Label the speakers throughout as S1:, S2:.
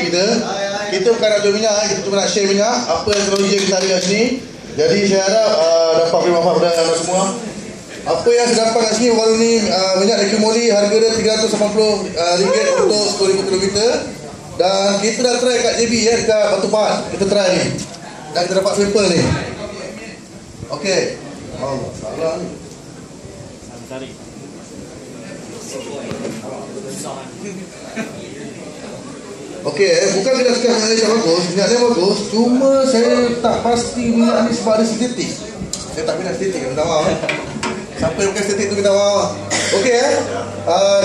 S1: kita. Kita bukan nak jual minyak, kita cuma nak share minyak. Apa teknologi yang kita ada kat sini. Jadi saya harap dapat beri manfaat kepada anda semua. Apa yang saya dapat kat sini baru ni, minyak Liqui Moly harga dia RM380 untuk 10,000 km. Dan kita dah try kat JB ya, dekat Batu Pahat. Kita try ni. Dan kita dapat sampel ni. Okey. Allah, salah ni. Tarik. Okey, bukan kita cakap minyak ni bagus, minyak ni bagus. Cuma saya tak pasti minyak ni sebab ada sintetik. Saya tak minat sintetik, minta maaf. Siapa yang bukan sintetik tu minta maaf. Okey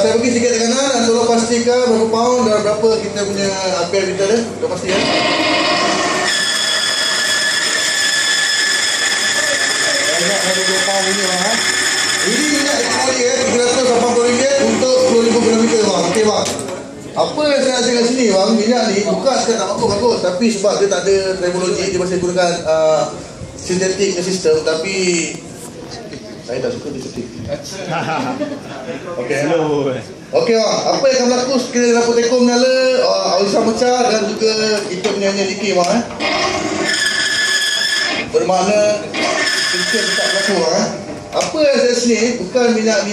S1: saya pergi sikit ke kanan dan tolong pastikan berapa pound dan berapa kita punya ampere meter dia. Tolong pasti ya. Banyak ada 2 pound ini bang. Ini minyak Liqui Moly RM380 untuk 10,000 km bang. Okey bang. Apa yang saya rasa kat sini bang, minyak ni bukan sekadar tak bagus, tapi sebab dia tak ada teknologi, dia masih gunakan sintetik sistem, tapi saya tak suka sintetik. Okey. Okey bang, apa yang akan berlaku sekiranya lampu tekom nyala, oisan pecah dan juga kita punya Liqui bang bermakna kita tak berlaku bang Apa yang saya sini bukan minyak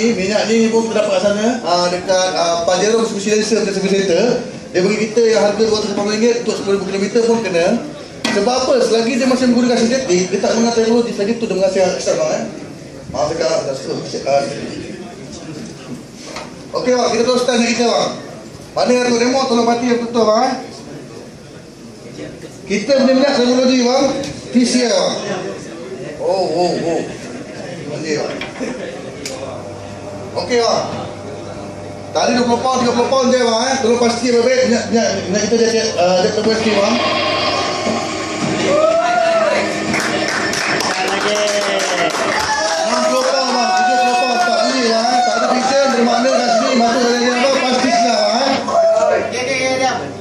S1: ni pun kita dapat kat sana dekat Pajero Specialist Service Center. Dia bagi kita yang harga RM280 untuk 10,000 km pun kena. Sebab apa? Selagi dia masih menggunakan sintetik, dia tak menggunakan teknologi, selagi tu dia menghasilkan eksternal Maaf cakap dah suka. Okey bang, kita terus start kita bang. Mana yang tu demo tolong mati yang betul bang Kita punya minyak teknologi bang TCL bang. Oh. Okey bang. Tadi 20 pound 30 pound je bang Tolong pasti baik minyak kita dia terbuat sikit bang. Lagi 60 pound bang, 70 pound tak beli bang. Tak ada vision bermakna kat sini masuk dari apa pasti siap bang.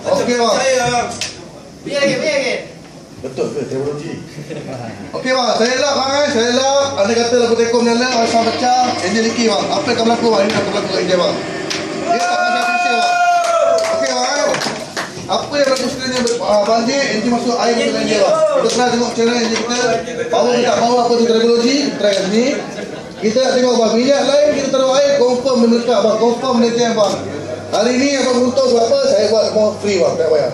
S1: Okey bang. Biar lagi. Betul ke teknologi? Okey bang, saya lap bang saya lap. Anda kata lampu tekom nyala, asal pecah, enjin Liqui bang. Apa yang akan berlaku bang? Ini akan berlaku kat enjin bang. Dia tak ada official bang. Okey bang. Apa yang berlaku sekiranya banjir, enjin masuk air ke dalam enjin bang. Kita try tengok macam mana enjin kita. Power ke tak power, apa tu teknologi. Kita try kat sini. Kita nak tengok bang, minyak lain kita taruh air, confirm dia melekat bang. Confirm dia jam bang. Hari ni abang untung sebab apa? Saya buat more free bang, tak bayar.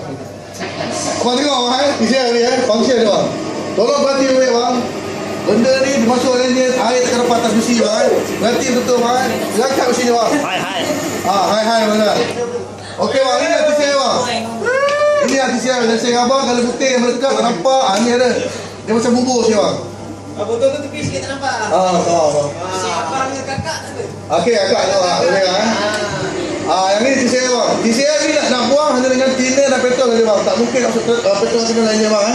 S1: Abang tengok bang TCL ni function dia bang. Tolong perhati baik bang. Benda ni dimasuk enjin, air tak dapat atas besi bang. Perhati betul bang. Gerakan besi ni bang. Hai bang. Okey bang, ini TCL bang. Ini TCL yang saya abang kalau putih yang melekat tak nampak, ni ada. Dia macam bubur sini bang.
S2: Betul tu tepi sikit tak nampak.
S1: Sama bang.
S2: Abang dengan kakak tak ada.
S1: Okey kakak tu bang. Yang ni TCL bang. TCL ni nak buang hanya dengan thinner dan petrol saja bang. Tak mungkin masuk petrol thinner lainnya bang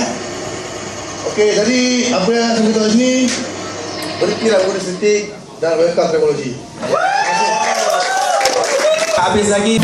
S1: Okey, jadi apa yang saya beritahu sini, berhentilah guna sintetik dan welcome teknologi.
S2: Habis lagi.